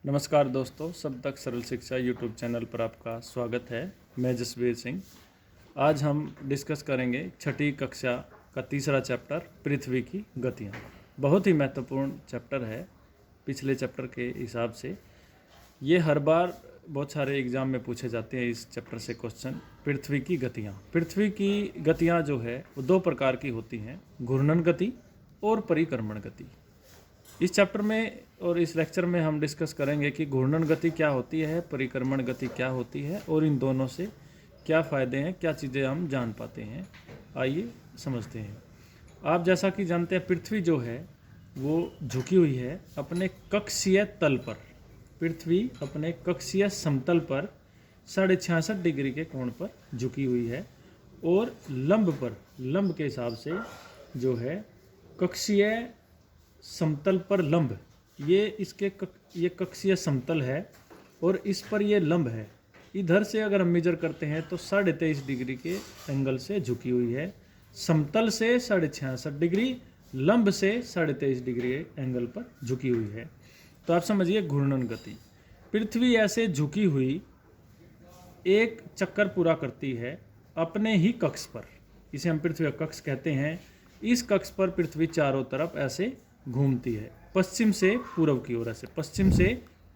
नमस्कार दोस्तों, सब तक सरल शिक्षा यूट्यूब चैनल पर आपका स्वागत है। मैं जसवीर सिंह। आज हम डिस्कस करेंगे छठी कक्षा का तीसरा चैप्टर पृथ्वी की गतियाँ। बहुत ही महत्वपूर्ण चैप्टर है पिछले चैप्टर के हिसाब से। ये हर बार बहुत सारे एग्जाम में पूछे जाते हैं इस चैप्टर से क्वेश्चन। पृथ्वी की गतियाँ। पृथ्वी की गतियाँ जो है वो दो प्रकार की होती हैं, घूर्णन गति और परिक्रमण गति। इस चैप्टर में और इस लेक्चर में हम डिस्कस करेंगे कि घूर्णन गति क्या होती है, परिक्रमण गति क्या होती है और इन दोनों से क्या फ़ायदे हैं, क्या चीज़ें हम जान पाते हैं। आइए समझते हैं। आप जैसा कि जानते हैं, पृथ्वी जो है वो झुकी हुई है अपने कक्षीय तल पर। पृथ्वी अपने कक्षीय समतल पर 66.5 डिग्री के कोण पर झुकी हुई है और लंब के हिसाब से जो है कक्षीय समतल पर लंब, ये कक्षीय समतल है और इस पर ये लंब है। इधर से अगर हम मेजर करते हैं तो 23.5 डिग्री के एंगल से झुकी हुई है। समतल से 66.5 डिग्री, लंब से 23.5 डिग्री एंगल पर झुकी हुई है। तो आप समझिए घूर्णन गति। पृथ्वी ऐसे झुकी हुई एक चक्कर पूरा करती है अपने ही कक्ष पर। इसे हम पृथ्वी का कक्ष कहते हैं। इस कक्ष पर पृथ्वी चारों तरफ ऐसे घूमती है, पश्चिम से पूर्व की ओर, ऐसे पश्चिम से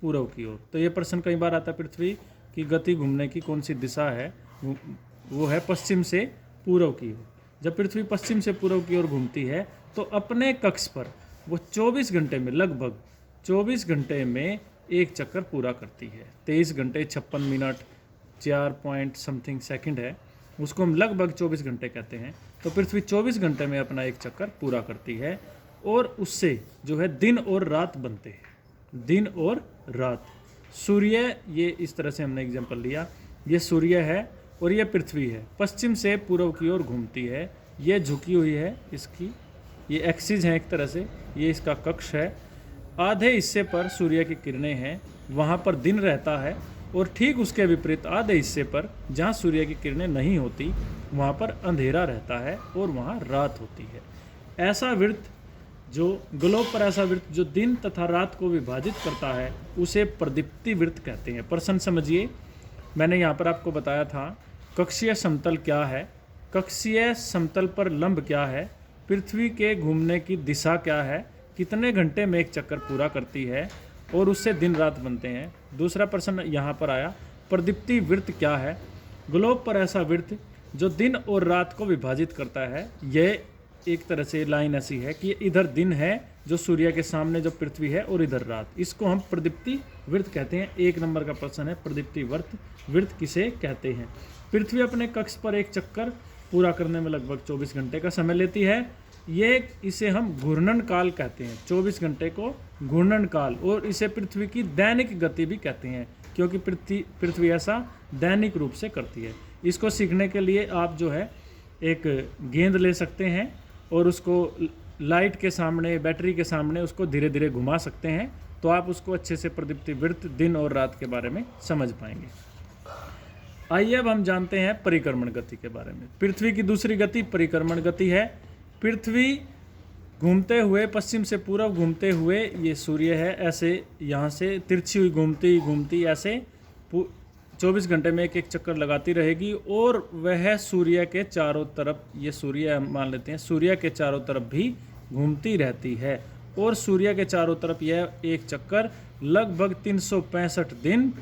पूर्व की ओर। तो ये प्रश्न कई बार आता है, पृथ्वी की गति घूमने की कौन सी दिशा है? वो है पश्चिम से पूर्व की ओर। जब पृथ्वी पश्चिम से पूर्व की ओर घूमती है तो अपने कक्ष पर वो 24 घंटे में, लगभग 24 घंटे में एक चक्कर पूरा करती है। 23 घंटे 56 मिनट 4 पॉइंट समथिंग सेकंड है, उसको हम लगभग 24 घंटे कहते हैं। तो पृथ्वी 24 घंटे में अपना एक चक्कर पूरा करती है और उससे जो है दिन और रात बनते हैं। दिन और रात। सूर्य, ये इस तरह से हमने एग्जांपल लिया, ये सूर्य है और ये पृथ्वी है, पश्चिम से पूर्व की ओर घूमती है। ये झुकी हुई है, इसकी ये एक्सिस है एक तरह से, ये इसका कक्ष है। आधे हिस्से पर सूर्य की किरणें हैं, वहाँ पर दिन रहता है और ठीक उसके विपरीत आधे हिस्से पर जहाँ सूर्य की किरणें नहीं होती वहाँ पर अंधेरा रहता है और वहाँ रात होती है। ऐसा वृत्त जो ग्लोब पर, ऐसा वृत्त जो दिन तथा रात को विभाजित करता है उसे प्रदीप्ति वृत्त कहते हैं। प्रश्न समझिए, मैंने यहाँ पर आपको बताया था कक्षीय समतल क्या है, कक्षीय समतल पर लंब क्या है, पृथ्वी के घूमने की दिशा क्या है, कितने घंटे में एक चक्कर पूरा करती है और उससे दिन रात बनते हैं। दूसरा प्रश्न यहाँ पर आया, प्रदीप्ति वृत्त क्या है? ग्लोब पर ऐसा वृत्त जो दिन और रात को विभाजित करता है। यह एक तरह से लाइन ऐसी है कि इधर दिन है जो सूर्य के सामने जो पृथ्वी है और इधर रात, इसको हम प्रदीप्ति वृत्त कहते हैं। 1 नंबर का प्रश्न है, प्रदीप्ति वृत्त किसे कहते हैं? पृथ्वी अपने कक्ष पर एक चक्कर पूरा करने में लगभग 24 घंटे का समय लेती है। इसे हम घूर्णन काल कहते हैं। 24 घंटे को घूर्णन काल, और इसे पृथ्वी की दैनिक गति भी कहते हैं क्योंकि पृथ्वी ऐसा दैनिक रूप से करती है। इसको सीखने के लिए आप जो है एक गेंद ले सकते हैं और उसको लाइट के सामने, बैटरी के सामने उसको धीरे धीरे घुमा सकते हैं, तो आप उसको अच्छे से प्रदीप्ति वृत्त, दिन और रात के बारे में समझ पाएंगे। आइए अब हम जानते हैं परिक्रमण गति के बारे में। पृथ्वी की दूसरी गति परिक्रमण गति है। पृथ्वी घूमते हुए, पश्चिम से पूर्व घूमते हुए, ये सूर्य है, ऐसे यहाँ से तिरछी हुई घूमती ऐसे 24 घंटे में एक चक्कर लगाती रहेगी और वह सूर्य के चारों तरफ, ये सूर्य मान लेते हैं, सूर्य के चारों तरफ भी घूमती रहती है और सूर्य के चारों तरफ यह एक चक्कर लगभग 365 दिन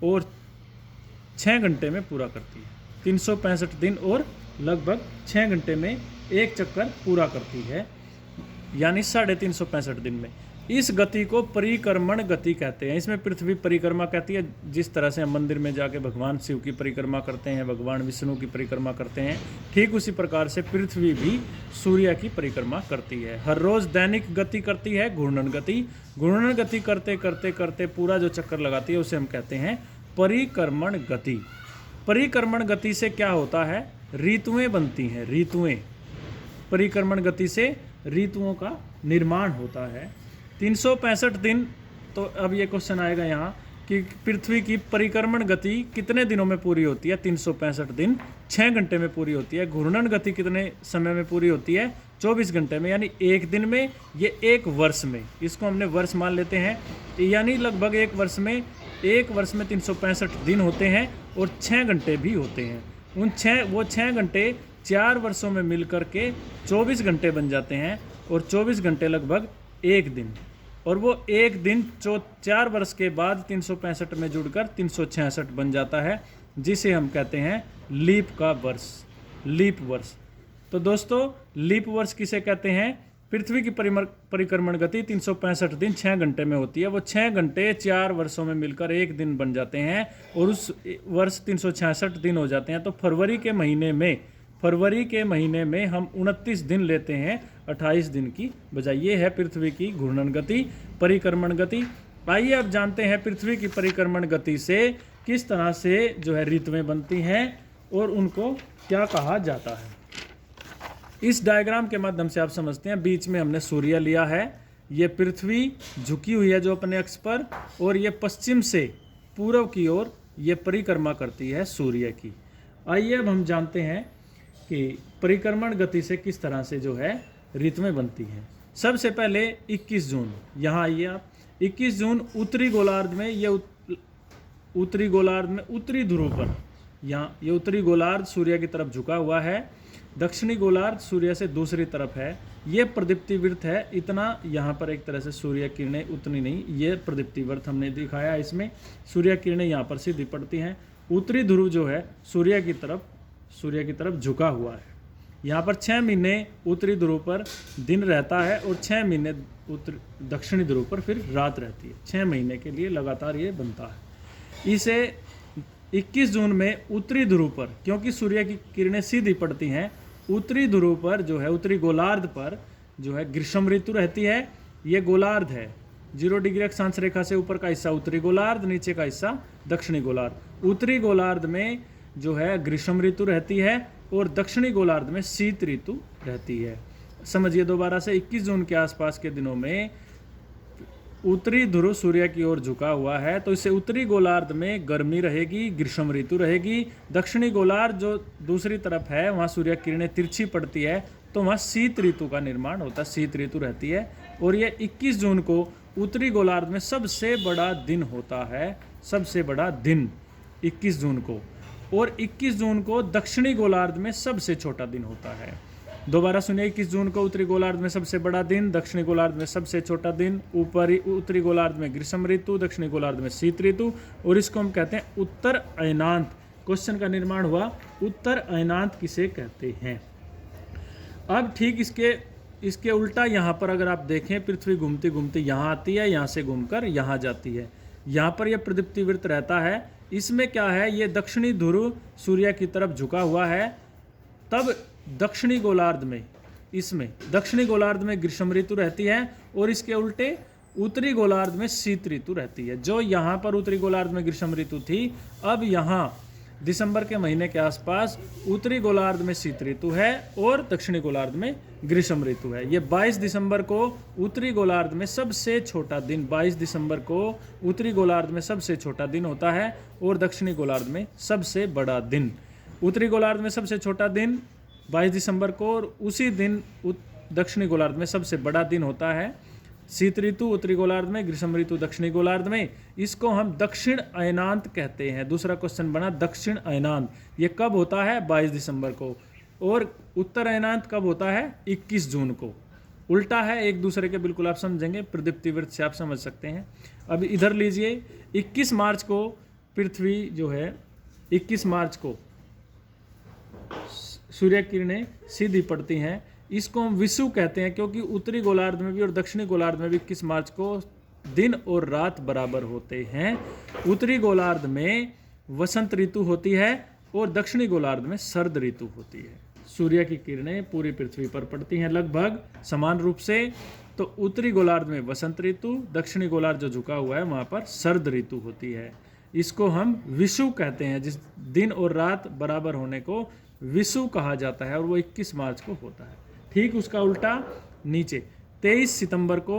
और 6 घंटे में पूरा करती है। 365 दिन और लगभग 6 घंटे में एक चक्कर पूरा करती है, यानी 365 दिन में। इस गति को परिक्रमण गति कहते हैं। इसमें पृथ्वी परिक्रमा कहती है, जिस तरह से हम मंदिर में जाके भगवान शिव की परिक्रमा करते हैं, भगवान विष्णु की परिक्रमा करते हैं, ठीक उसी प्रकार से पृथ्वी भी सूर्य की परिक्रमा करती है। हर रोज दैनिक गति करती है घूर्णन गति। घूर्णन गति करते करते करते पूरा जो चक्कर लगाती है उसे हम कहते हैं परिक्रमण गति। परिक्रमण गति से क्या होता है? ऋतुएं बनती हैं, ऋतुएं। परिक्रमण गति से ऋतुओं का निर्माण होता है। 365 दिन, तो अब ये क्वेश्चन आएगा यहाँ कि पृथ्वी की परिक्रमण गति कितने दिनों में पूरी होती है? 365 दिन 6 घंटे में पूरी होती है। घूर्णन गति कितने समय में पूरी होती है? 24 घंटे में, यानी एक दिन में, ये एक वर्ष में, इसको हमने वर्ष मान लेते हैं, यानी लगभग एक वर्ष में 365 दिन होते हैं और 6 घंटे भी होते हैं। वो 6 घंटे 4 वर्षों में मिल कर के 24 घंटे बन जाते हैं और 24 घंटे लगभग एक दिन, और वो एक दिन 4 वर्ष के बाद 365 में जुड़कर 366 बन जाता है, जिसे हम कहते हैं लीप का वर्ष, लीप वर्ष। तो दोस्तों लीप वर्ष किसे कहते हैं? पृथ्वी की परिक्रमण गति 365 दिन 6 घंटे में होती है। वो 6 घंटे 4 वर्षों में मिलकर एक दिन बन जाते हैं और उस वर्ष 366 दिन हो जाते हैं। तो फरवरी के महीने में हम 29 दिन लेते हैं 28 दिन की बजाय। ये है पृथ्वी की घूर्णन गति, परिक्रमण गति। आइए अब जानते हैं पृथ्वी की परिक्रमण गति से किस तरह से जो है ऋतुएं बनती हैं और उनको क्या कहा जाता है। इस डायग्राम के माध्यम से आप समझते हैं, बीच में हमने सूर्य लिया है, ये पृथ्वी झुकी हुई है जो अपने अक्ष पर, और ये पश्चिम से पूर्व की ओर ये परिक्रमा करती है सूर्य की। आइए अब हम जानते हैं कि परिक्रमण गति से किस तरह से जो है ऋतुएं बनती हैं। सबसे पहले 21 जून, यहाँ आइए आप। 21 जून उत्तरी गोलार्ध में, ये उत्तरी गोलार्ध में उत्तरी ध्रुव पर, यहाँ ये उत्तरी गोलार्ध सूर्य की तरफ झुका हुआ है, दक्षिणी गोलार्ध सूर्य से दूसरी तरफ है। ये प्रदीप्ति वृत्त है, इतना यहाँ पर एक तरह से सूर्य किरणें उतनी नहीं, ये प्रदीप्ति वृत्त हमने दिखाया, इसमें सूर्य किरणें यहाँ पर सीधी पड़ती हैं। उत्तरी ध्रुव जो है सूर्य की तरफ झुका हुआ है। यहाँ पर 6 महीने उत्तरी ध्रुव पर दिन रहता है और 6 महीने दक्षिणी ध्रुव पर फिर रात रहती है। 6 महीने के लिए लगातार ये बनता है। इसे 21 जून में उत्तरी ध्रुव पर, क्योंकि सूर्य की किरणें सीधी पड़ती हैं, उत्तरी ध्रुव पर जो है उत्तरी गोलार्ध पर जो है ग्रीष्म ऋतु रहती है। ये गोलार्ध है, 0 डिग्री अक्षांश रेखा से ऊपर का हिस्सा उत्तरी गोलार्ध, नीचे का हिस्सा दक्षिणी गोलार्ध। उत्तरी गोलार्ध में जो है ग्रीष्म ऋतु रहती है और दक्षिणी गोलार्ध में शीत ऋतु रहती है। समझिए दोबारा से, 21 जून के आसपास के दिनों में उत्तरी ध्रुव सूर्य की ओर झुका हुआ है, तो इससे उत्तरी गोलार्ध में गर्मी रहेगी, ग्रीष्म ऋतु रहेगी। दक्षिणी गोलार्ध जो दूसरी तरफ है, वहाँ सूर्य किरणें तिरछी पड़ती है, तो वहाँ शीत ऋतु का निर्माण होता है, शीत ऋतु रहती है। और ये 21 जून को उत्तरी गोलार्ध में सबसे बड़ा दिन होता है, सबसे बड़ा दिन 21 जून को, और 21 जून को दक्षिणी गोलार्ध में सबसे छोटा दिन होता है। दोबारा सुनिए, 21 जून को उत्तरी गोलार्ध में सबसे बड़ा दिन, दक्षिणी गोलार्ध में सबसे छोटा दिन। ऊपरी उत्तरी गोलार्ध में ग्रीष्म ऋतु, दक्षिणी गोलार्ध में शीत ऋतु, और इसको हम कहते हैं उत्तर अयनांत। क्वेश्चन का निर्माण हुआ, उत्तर अयनांत किसे कहते हैं। अब ठीक इसके उल्टा यहाँ पर अगर आप देखें, पृथ्वी घूमती घूमती यहाँ आती है, यहाँ से घूमकर यहाँ जाती है। यहाँ पर यह प्रदीप्ति वृत्त रहता है। इसमें क्या है, ये दक्षिणी ध्रुव सूर्य की तरफ झुका हुआ है। तब दक्षिणी गोलार्ध में, इसमें दक्षिणी गोलार्ध में ग्रीष्म ऋतु रहती है और इसके उल्टे उत्तरी गोलार्ध में शीत ऋतु रहती है। जो यहाँ पर उत्तरी गोलार्ध में ग्रीष्म ऋतु थी, अब यहाँ दिसंबर के महीने के आसपास उत्तरी गोलार्ध में शीत ऋतु है और दक्षिणी गोलार्ध में ग्रीष्म ऋतु है। ये 22 दिसंबर को उत्तरी गोलार्ध में सबसे छोटा दिन, 22 दिसंबर को उत्तरी गोलार्ध में सबसे छोटा दिन होता है और दक्षिणी गोलार्ध में सबसे बड़ा दिन। उत्तरी गोलार्ध में सबसे छोटा दिन 22 दिसंबर को, और उसी दिन दक्षिणी गोलार्ध में सबसे बड़ा दिन होता है। शीत ऋतु उत्तरी गोलार्ध में, ग्रीष्म ऋतु दक्षिणी गोलार्ध में। इसको हम दक्षिण अयनांत कहते हैं। दूसरा क्वेश्चन बना दक्षिण अयनांत, ये कब होता है, 22 दिसंबर को। और उत्तर अयनांत कब होता है, 21 जून को। उल्टा है एक दूसरे के, बिल्कुल आप समझेंगे, प्रदीप्ति वृत्त से आप समझ सकते हैं। अब इधर लीजिए, 21 मार्च को पृथ्वी जो है, 21 मार्च को सूर्य किरणें सीधी पड़ती हैं। इसको हम विषुव कहते हैं, क्योंकि उत्तरी गोलार्ध में भी और दक्षिणी गोलार्ध में भी 21 मार्च को दिन और रात बराबर होते हैं। उत्तरी गोलार्ध में वसंत ऋतु होती है और दक्षिणी गोलार्ध में शरद ऋतु होती है। सूर्य की किरणें पूरी पृथ्वी पर पड़ती हैं लगभग समान रूप से। तो उत्तरी गोलार्ध में वसंत ऋतु, दक्षिणी गोलार्ध जो झुका हुआ है वहाँ पर शरद ऋतु होती है। इसको हम विषुव कहते हैं, जिस दिन और रात बराबर होने को विषुव कहा जाता है, और वो 21 मार्च को होता है। ठीक उसका उल्टा नीचे 23 सितंबर को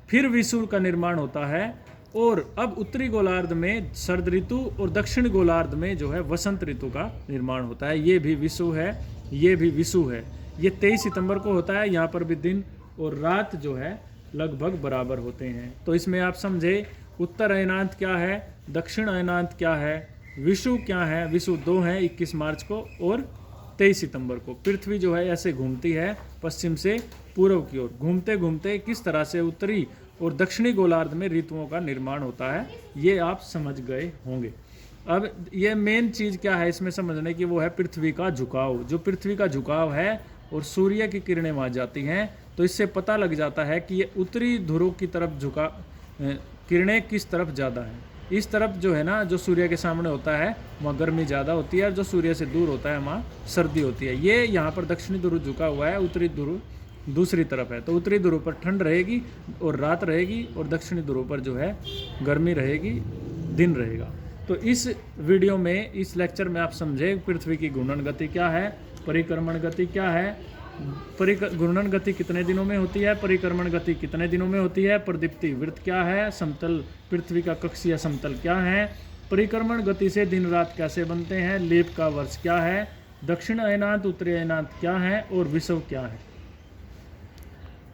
फिर विषुव का निर्माण होता है, और अब उत्तरी गोलार्ध में शरद ऋतु और दक्षिण गोलार्ध में जो है वसंत ऋतु का निर्माण होता है। ये भी विषुव है, ये भी विषुव है। ये 23 सितंबर को होता है। यहाँ पर भी दिन और रात जो है लगभग बराबर होते हैं। तो इसमें आप समझे उत्तर अयनांत क्या है, दक्षिण अयनांत क्या है, विषुव क्या है। विषुव 2 है 21 मार्च को और 23 सितंबर को। पृथ्वी जो है ऐसे घूमती है पश्चिम से पूर्व की ओर। घूमते घूमते किस तरह से उत्तरी और दक्षिणी गोलार्ध में ऋतुओं का निर्माण होता है, ये आप समझ गए होंगे। अब ये मेन चीज़ क्या है इसमें समझने की, वो है पृथ्वी का झुकाव। जो पृथ्वी का झुकाव है और सूर्य की किरणें वहाँ जाती हैं, तो इससे पता लग जाता है कि ये उत्तरी ध्रुव की तरफ झुका किरणें किस तरफ ज़्यादा हैं। इस तरफ जो है ना, जो सूर्य के सामने होता है वहाँ गर्मी ज़्यादा होती है, और जो सूर्य से दूर होता है वहाँ सर्दी होती है। ये यहाँ पर दक्षिणी ध्रुव झुका हुआ है, उत्तरी ध्रुव दूसरी तरफ है। तो उत्तरी ध्रुव पर ठंड रहेगी और रात रहेगी, और दक्षिणी ध्रुव पर जो है गर्मी रहेगी, दिन रहेगा। तो इस वीडियो में, इस लेक्चर में आप समझे पृथ्वी की घूर्णन गति क्या है, परिक्रमण गति क्या है, घूर्णन गति कितने दिनों में होती है, परिक्रमण गति कितने दिनों में होती है, प्रदीप्ति वृत्त क्या है, समतल पृथ्वी का कक्षीय समतल क्या है, परिक्रमण गति से दिन रात कैसे बनते हैं, लीप का वर्ष क्या है, दक्षिण अयनांत उत्तरी अयनांत क्या है, और विषुव क्या है।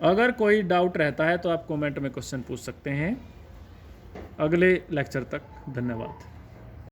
अगर कोई डाउट रहता है तो आप कमेंट में क्वेश्चन पूछ सकते हैं। अगले लेक्चर तक धन्यवाद।